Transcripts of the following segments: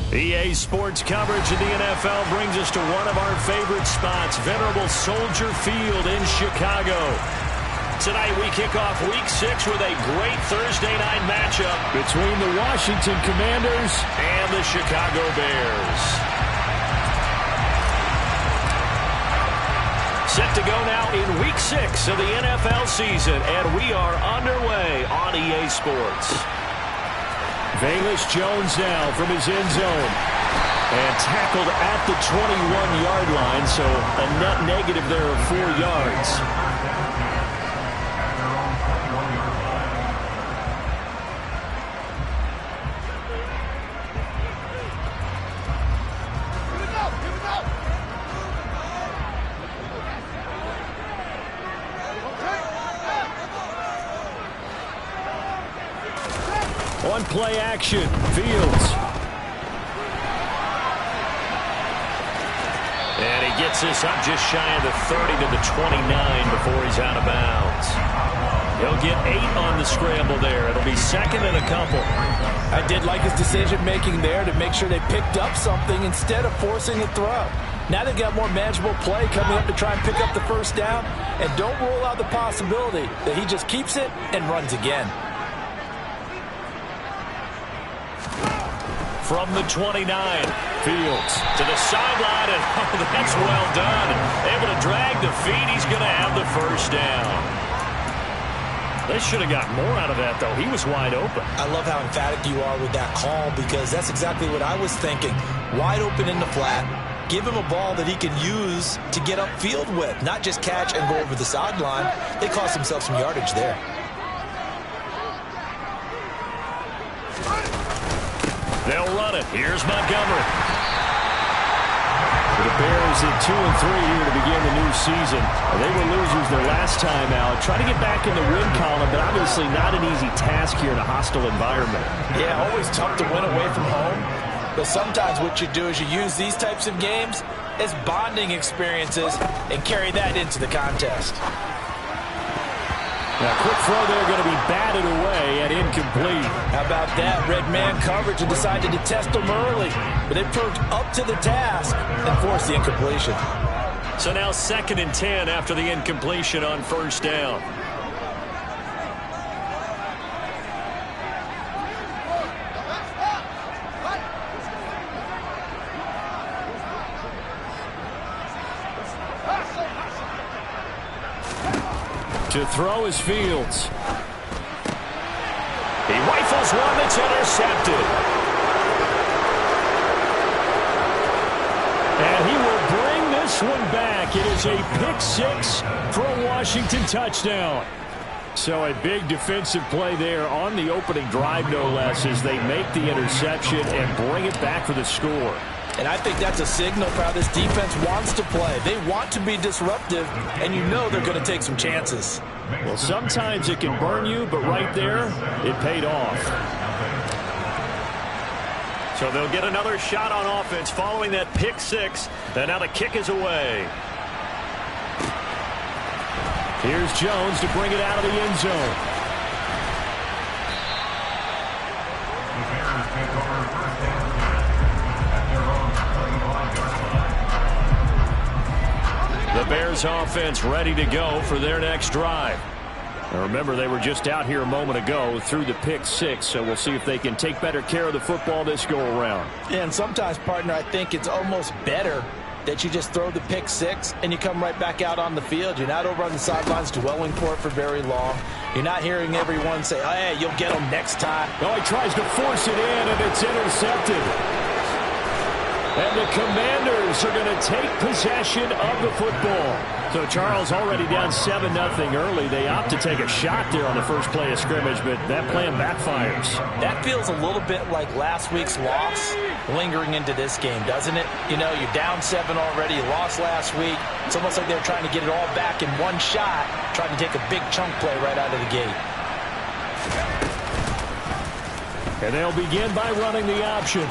EA Sports coverage of the NFL brings us to one of our favorite spots, venerable Soldier Field in Chicago. Tonight we kick off Week 6 with a great Thursday night matchup between the Washington Commanders and the Chicago Bears. Set to go now in Week 6 of the NFL season, and we are underway on EA Sports. Velus Jones now from his end zone. And tackled at the 21-yard line, so a net negative there of 4 yards. On play action, Fields. And he gets this up just shy of the 30 to the 29 before he's out of bounds. He'll get 8 on the scramble there. It'll be second and a couple. I did like his decision-making there to make sure they picked up something instead of forcing a throw. Now they've got more manageable play coming up to try and pick up the first down. And don't rule out the possibility that he just keeps it and runs again. From the 29, Fields to the sideline, and that's well done. Able to drag the feet. He's going to have the first down. They should have got more out of that, though. He was wide open. I love how emphatic you are with that call because that's exactly what I was thinking. Wide open in the flat. Give him a ball that he can use to get upfield with, not just catch and go over the sideline. They cost themselves some yardage there. They'll run it. Here's Montgomery. The Bears at 2-3 here to begin the new season. They were losers their last time out. Try to get back in the win column, but obviously not an easy task here in a hostile environment. Yeah, always tough to win away from home. But sometimes what you do is you use these types of games as bonding experiences and carry that into the contest. Now, quick throw there, going to be batted away and incomplete. How about that? Red man coverage and decided to test them early. But they proved up to the task and forced the incompletion. So now 2nd and 10 after the incompletion on first down. To throw is Fields. He rifles one that's intercepted. And he will bring this one back. It is a pick 6 for a Washington touchdown. So a big defensive play there on the opening drive, no less, as they make the interception and bring it back for the score. And I think that's a signal for how this defense wants to play. They want to be disruptive, and you know they're going to take some chances. Well, sometimes it can burn you, but right there, it paid off. So they'll get another shot on offense following that pick 6. And now the kick is away. Here's Jones to bring it out of the end zone. The Bears offense ready to go for their next drive. Now remember, they were just out here a moment ago through the pick 6, so we'll see if they can take better care of the football this go around. Yeah, and sometimes, partner, I think it's almost better that you just throw the pick 6 and you come right back out on the field. You're not over on the sidelines dwelling for it for very long. You're not hearing everyone say, oh, hey, you'll get them next time. No, he tries to force it in, and it's intercepted. And the Commanders are going to take possession of the football. So Charles already down 7-0 early. They opt to take a shot there on the first play of scrimmage, but that plan backfires. That feels a little bit like last week's loss lingering into this game, doesn't it? You know, you're down 7 already. You lost last week. It's almost like they're trying to get it all back in one shot, trying to take a big chunk play right out of the gate. And they'll begin by running the option.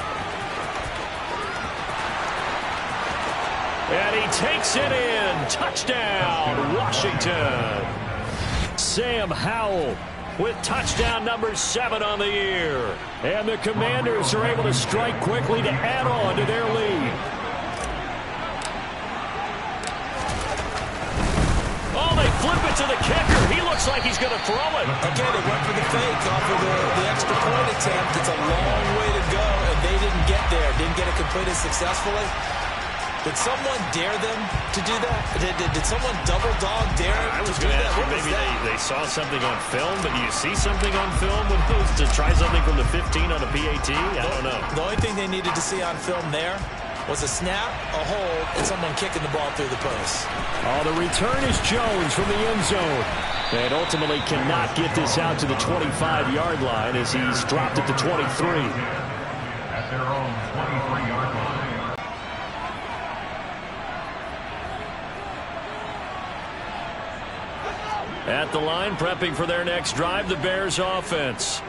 And he takes it in. Touchdown, Washington. Sam Howell with touchdown number 7 on the year. And the Commanders are able to strike quickly to add on to their lead. Oh, they flip it to the kicker. He looks like he's going to throw it. Okay, they went for the fake off of the extra point attempt. It's a long way to go, and they didn't get there. Didn't get it completed successfully. Did someone dare them to do that? Did someone double dog dare I was to going do to that? ask you, maybe they saw something on film, but do you see something on film with those to try something from the 15 on a PAT? I don't know. The only thing they needed to see on film there was a snap, a hold, and someone kicking the ball through the post. Oh, the return is Jones from the end zone. And ultimately cannot get this out to the 25-yard line as he's dropped it to 23. At their own 23-yard line. At the line, prepping for their next drive, the Bears offense.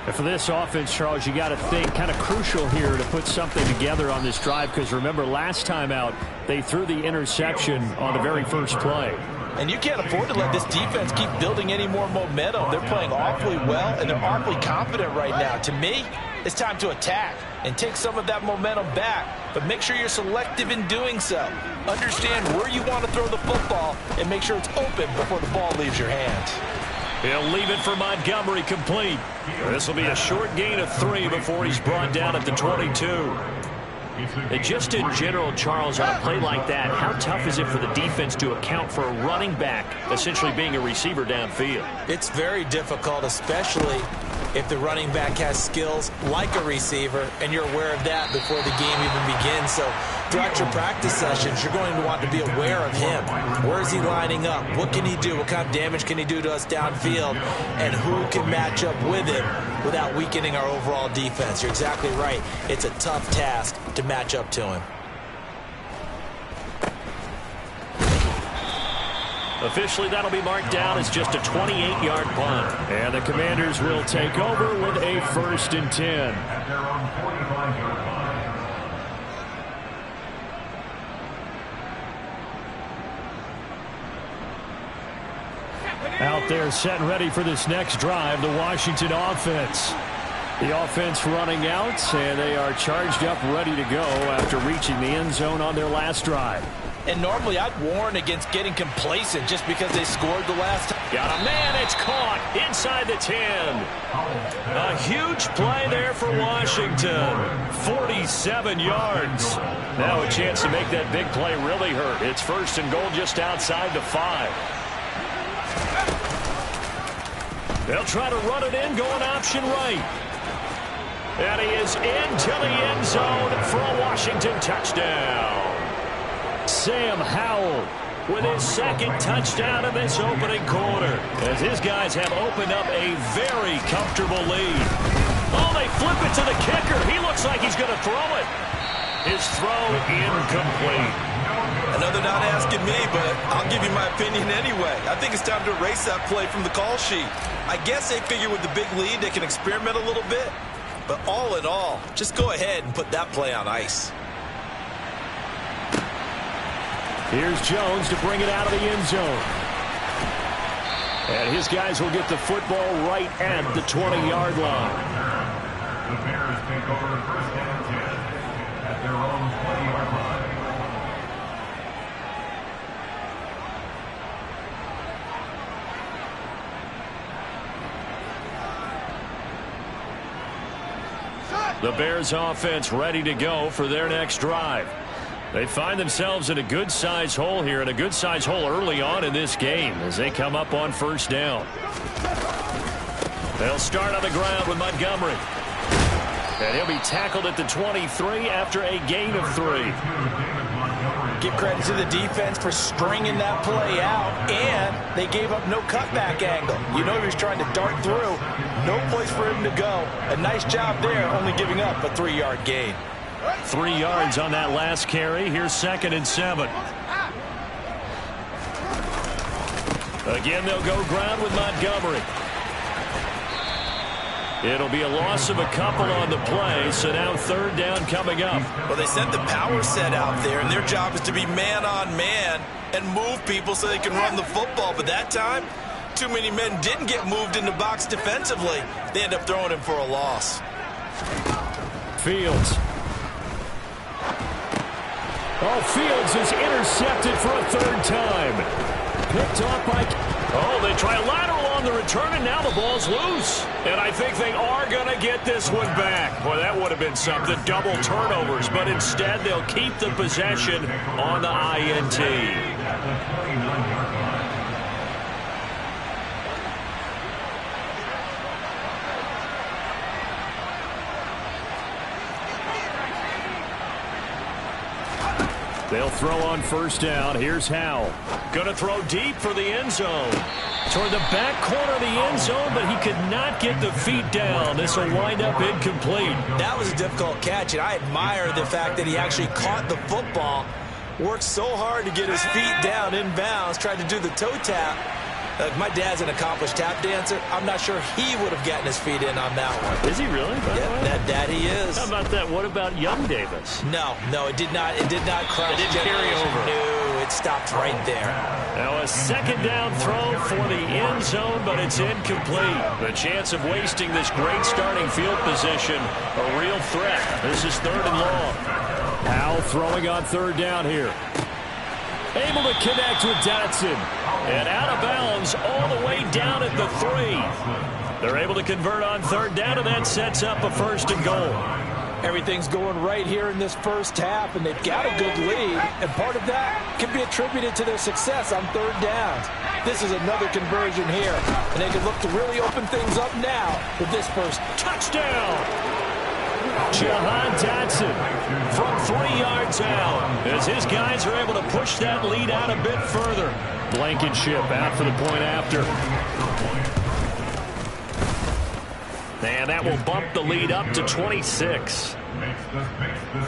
And for this offense, Charles, you got to think kind of crucial here to put something together on this drive, because remember last time out they threw the interception on the very first play. And you can't afford to let this defense keep building any more momentum. They're playing awfully well, and they're awfully confident right now. To me, it's time to attack and take some of that momentum back, but make sure you're selective in doing so. Understand where you want to throw the football and make sure it's open before the ball leaves your hands. He'll leave it for Montgomery, complete. This will be a short gain of 3 before he's brought down at the 22. And just in general, Charles, on a play like that, how tough is it for the defense to account for a running back essentially being a receiver downfield? It's very difficult, especially if the running back has skills like a receiver, and you're aware of that before the game even begins. So throughout your practice sessions, you're going to want to be aware of him. Where is he lining up? What can he do? What kind of damage can he do to us downfield? And who can match up with him without weakening our overall defense? You're exactly right. It's a tough task to match up to him. Officially, that'll be marked down as just a 28-yard punt. And the Commanders will take over with a 1st and 10. At their own 45-yard line. Out there set and ready for this next drive, the Washington offense. The offense running out, and they are charged up, ready to go after reaching the end zone on their last drive. And normally I'd warn against getting complacent just because they scored the last time. Got a man, it's caught inside the 10. A huge play there for Washington. 47 yards. Now a chance to make that big play really hurt. It's 1st and goal just outside the 5. They'll try to run it in, going option right. And he is into the end zone for a Washington touchdown. Sam Howell with his 2nd touchdown of this opening quarter, as his guys have opened up a very comfortable lead. Oh, they flip it to the kicker. He looks like he's going to throw it. His throw incomplete. Another not asking me, but I'll give you my opinion anyway. I think it's time to erase that play from the call sheet. I guess they figure with the big lead they can experiment a little bit. But all in all, just go ahead and put that play on ice. Here's Jones to bring it out of the end zone. And his guys will get the football right at the 20-yard line. The Bears take over 1st and 10 at their own 20-yard line. The Bears offense ready to go for their next drive. They find themselves in a good-sized hole here, and a good-sized hole early on in this game as they come up on 1st down. They'll start on the ground with Montgomery. And he'll be tackled at the 23 after a gain of 3. Give credit to the defense for stringing that play out, and they gave up no cutback angle. You know he was trying to dart through. No place for him to go. A nice job there, only giving up a 3-yard gain. 3 yards on that last carry. Here's 2nd and 7. Again, they'll go ground with Montgomery. It'll be a loss of a couple on the play, so now 3rd down coming up. Well, they sent the power set out there, and their job is to be man-on-man and move people so they can run the football. But that time, too many men didn't get moved in the box defensively. They end up throwing him for a loss. Fields. Oh, Fields is intercepted for a third time. Picked off by... Oh, they try a lateral on the return, and now the ball's loose. And I think they are going to get this one back. Boy, that would have been something. Double turnovers, but instead they'll keep the possession on the INT. They'll throw on first down. Here's Howell. Going to throw deep for the end zone. Toward the back corner of the end zone, but he could not get the feet down. This will wind up incomplete. That was a difficult catch, and I admire the fact that he actually caught the football, worked so hard to get his feet down inbounds, tried to do the toe tap. My dad's an accomplished tap dancer. I'm not sure he would have gotten his feet in on that one. Is he really? Yeah, that he is. How about that? What about young Davis? No, it did not. It did not cross. It didn't carry over. No, it stopped right there. Now a second down throw for the end zone, but it's incomplete. The chance of wasting this great starting field position, a real threat. This is third and long. Howell throwing on third down here. Able to connect with Dotson. And out of bounds all the way down at the 3. They're able to convert on third down, and that sets up a first and goal. Everything's going right here in this first half, and they've got a good lead. And part of that can be attributed to their success on third downs. This is another conversion here, and they can look to really open things up now with this first touchdown. Jahan Dotson from 3 yards out as his guys are able to push that lead out a bit further. Blankenship out for the point after. And that will bump the lead up to 26. Makes the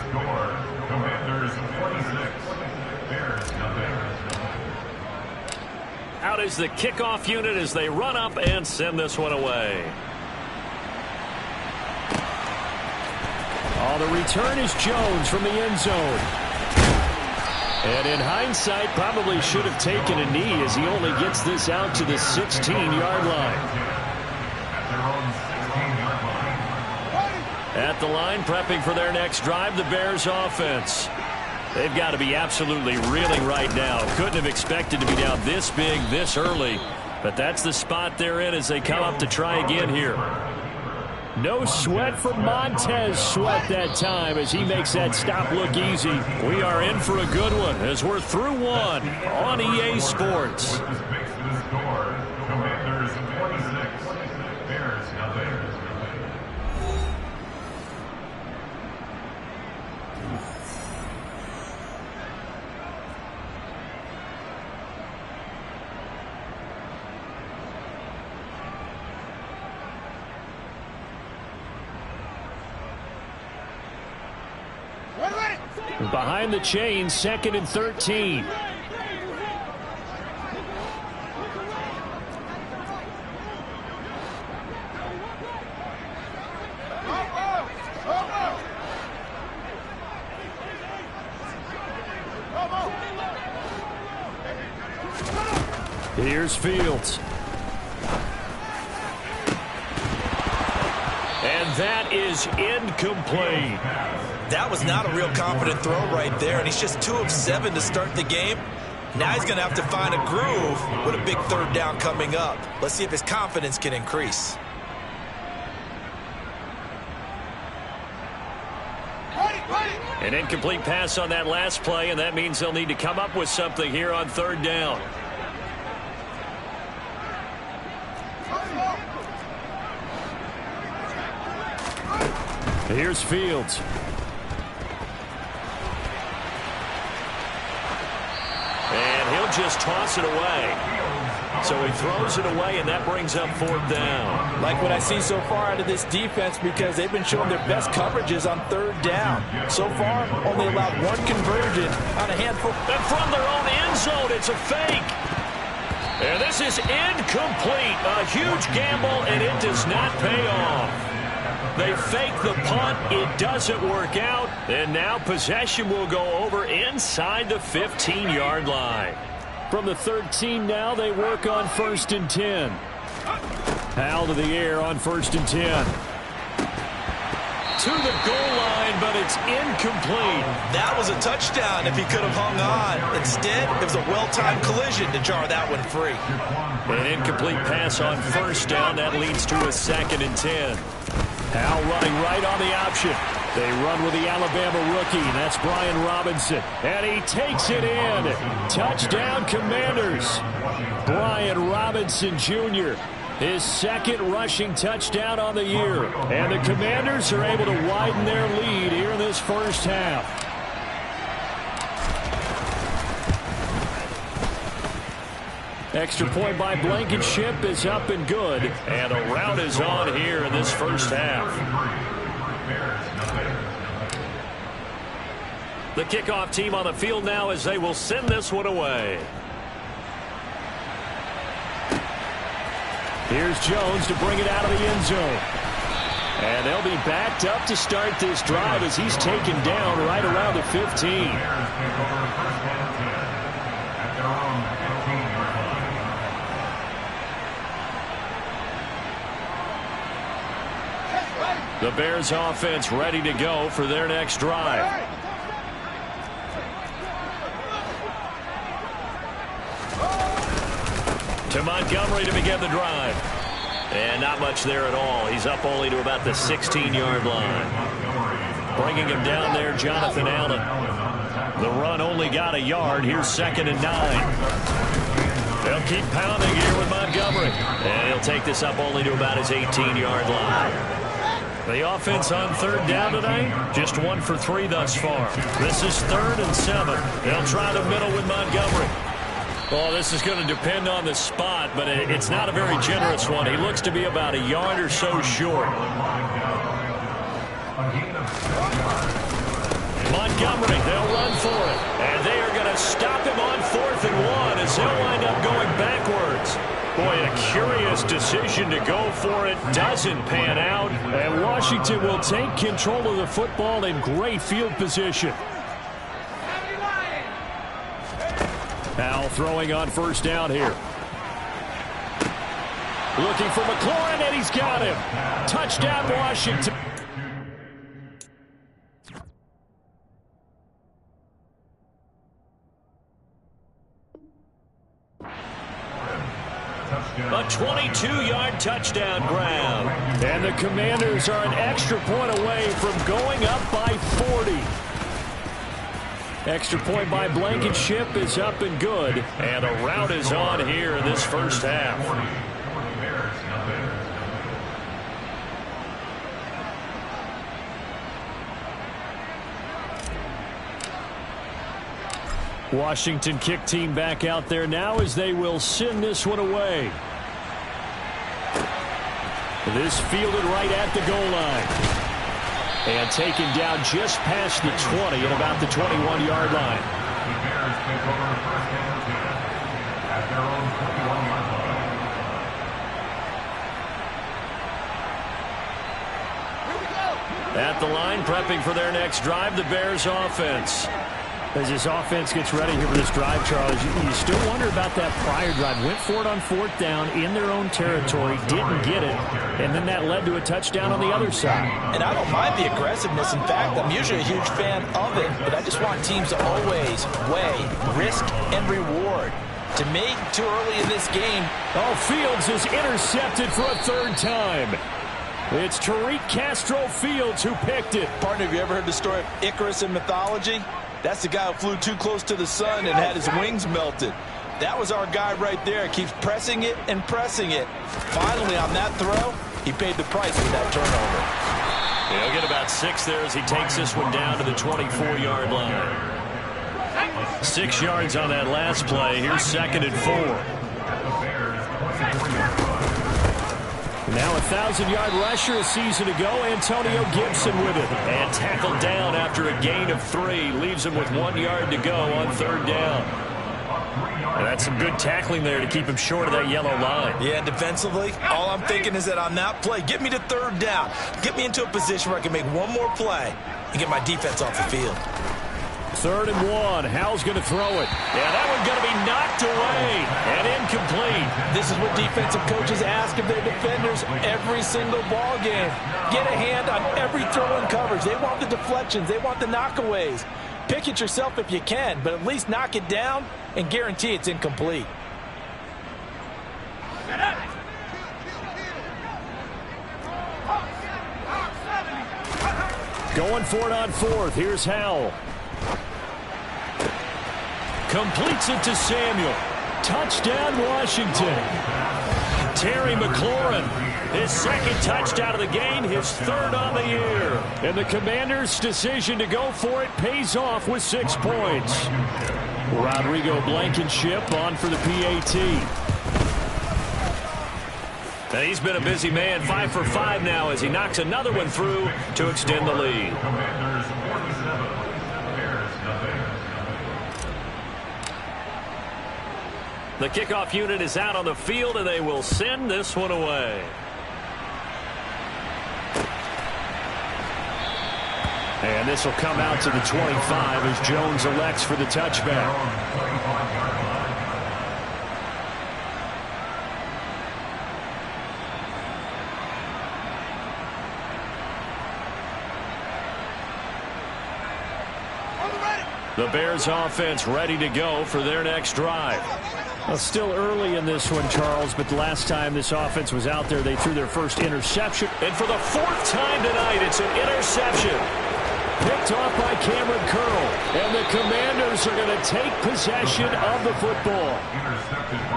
score. Commanders 26. Bears nothing. Out is the kickoff unit as they run up and send this one away. Oh, the return is Jones from the end zone. And in hindsight, probably should have taken a knee as he only gets this out to the 16-yard line. At the line, prepping for their next drive, the Bears offense. They've got to be absolutely reeling right now. Couldn't have expected to be down this big, this early. But that's the spot they're in as they come up to try again here. No sweat for Montez Sweat that time as he makes that stop look easy. We are in for a good one as we're through one on EA Sports. Commanders 26. Bears nothing. Behind the chains, 2nd and 13. Here's Fields. And that is incomplete. That was not a real confident throw right there, and he's just 2 of 7 to start the game. Now he's going to have to find a groove with a big third down coming up. Let's see if his confidence can increase. An incomplete pass on that last play, and that means they'll need to come up with something here on third down. Here's Fields. And he'll just toss it away. So he throws it away, and that brings up fourth down. Like what I see so far out of this defense, because they've been showing their best coverages on third down. So far, only allowed 1 conversion on a handful. And from their own end zone, it's a fake. And this is incomplete. A huge gamble, and it does not pay off. They fake the punt. It doesn't work out. And now possession will go over inside the 15-yard line. From the 13 now, they work on 1st and 10. Howell to the air on 1st and 10. To the goal line, but it's incomplete. That was a touchdown if he could have hung on. Instead, it was a well-timed collision to jar that one free. An incomplete pass on 1st down. That leads to a 2nd and 10. Howell running right on the option. They run with the Alabama rookie. That's Brian Robinson. And he takes it in. Touchdown, Commanders. Brian Robinson Jr., his 2nd rushing touchdown on the year. And the Commanders are able to widen their lead here in this first half. Extra point by Blankenship is up and good. And a rout is on here in this first half. The kickoff team on the field now as they will send this one away. Here's Jones to bring it out of the end zone. And they'll be backed up to start this drive as he's taken down right around the 15. The Bears offense ready to go for their next drive. To Montgomery to begin the drive. And not much there at all. He's up only to about the 16-yard line. Bringing him down there, Jonathan Allen. The run only got a yard. Here's 2nd and 9. They'll keep pounding here with Montgomery. And he'll take this up only to about his 18-yard line. The offense on 3rd down tonight, just 1 for 3 thus far. This is 3rd and 7. They'll try the middle with Montgomery. Well, this is going to depend on the spot, but it's not a very generous one. He looks to be about a yard or so short. Montgomery, they'll run for it. And they are going to stop him on 4th and 1 as they'll wind up going backwards. Boy, a curious decision to go for it. Doesn't pan out. And Washington will take control of the football in great field position. Howell throwing on 1st down here. Looking for McLaurin, and he's got him. Touchdown, Washington. A 22-yard touchdown grab. And the Commanders are an extra point away from going up by 40. Extra point by Blankenship is up and good. And a rout is on here in this first half. Washington kick team back out there now as they will send this one away. This fielded right at the goal line. And taken down just past the 20 at about the 21-yard line. The Bears take over 1st and 10 at their own 21-yard line. At the line, prepping for their next drive, the Bears offense. As this offense gets ready here for this drive, Charles, you still wonder about that prior drive. Went for it on 4th down in their own territory, didn't get it, and then that led to a touchdown on the other side. And I don't mind the aggressiveness. In fact, I'm usually a huge fan of it, but I just want teams to always weigh risk and reward. To me, too early in this game. Oh, Fields is intercepted for a 3rd time. It's Tariq Castro Fields who picked it. Partner, have you ever heard the story of Icarus in mythology? That's the guy who flew too close to the sun and had his wings melted. That was our guy right there. Keeps pressing it and pressing it. Finally, on that throw, he paid the price with that turnover. He'll get about 6 there as he takes this one down to the 24-yard line. 6 yards on that last play. Here's 2nd and 4. Now a 1,000-yard rusher a season ago, Antonio Gibson with it. And tackled down after a gain of 3. Leaves him with 1 yard to go on 3rd down. And that's some good tackling there to keep him short of that yellow line. Yeah, defensively, all I'm thinking is that on that play, get me to 3rd down. Get me into a position where I can make one more play and get my defense off the field. 3rd and 1. Howell's going to throw it. Yeah, that one's going to be knocked away and incomplete. This is what defensive coaches ask of their defenders every single ball game. Get a hand on every throw in coverage. They want the deflections. They want the knockaways. Pick it yourself if you can, but at least knock it down and guarantee it's incomplete. Going for it on 4th. Here's Howell. Completes it to Samuel. Touchdown, Washington. Terry McLaurin, his 2nd touchdown of the game, his 3rd on the year. And the Commanders' decision to go for it pays off with 6 points. Rodrigo Blankenship on for the PAT. And he's been a busy man, 5 for 5 now as he knocks another one through to extend the lead. Commanders 47, Bears nothing. The kickoff unit is out on the field, and they will send this one away. And this will come out to the 25 as Jones elects for the touchback. The Bears offense ready to go for their next drive. Well, still early in this one, Charles, but the last time this offense was out there, they threw their first interception. And for the 4th time tonight, it's an interception. Picked off by Cameron Curl. And the Commanders are going to take possession of the football.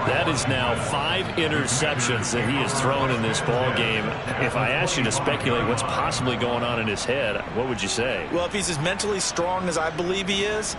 That is now 5 interceptions that he has thrown in this ball game. If I asked you to speculate what's possibly going on in his head, what would you say? Well, if he's as mentally strong as I believe he is,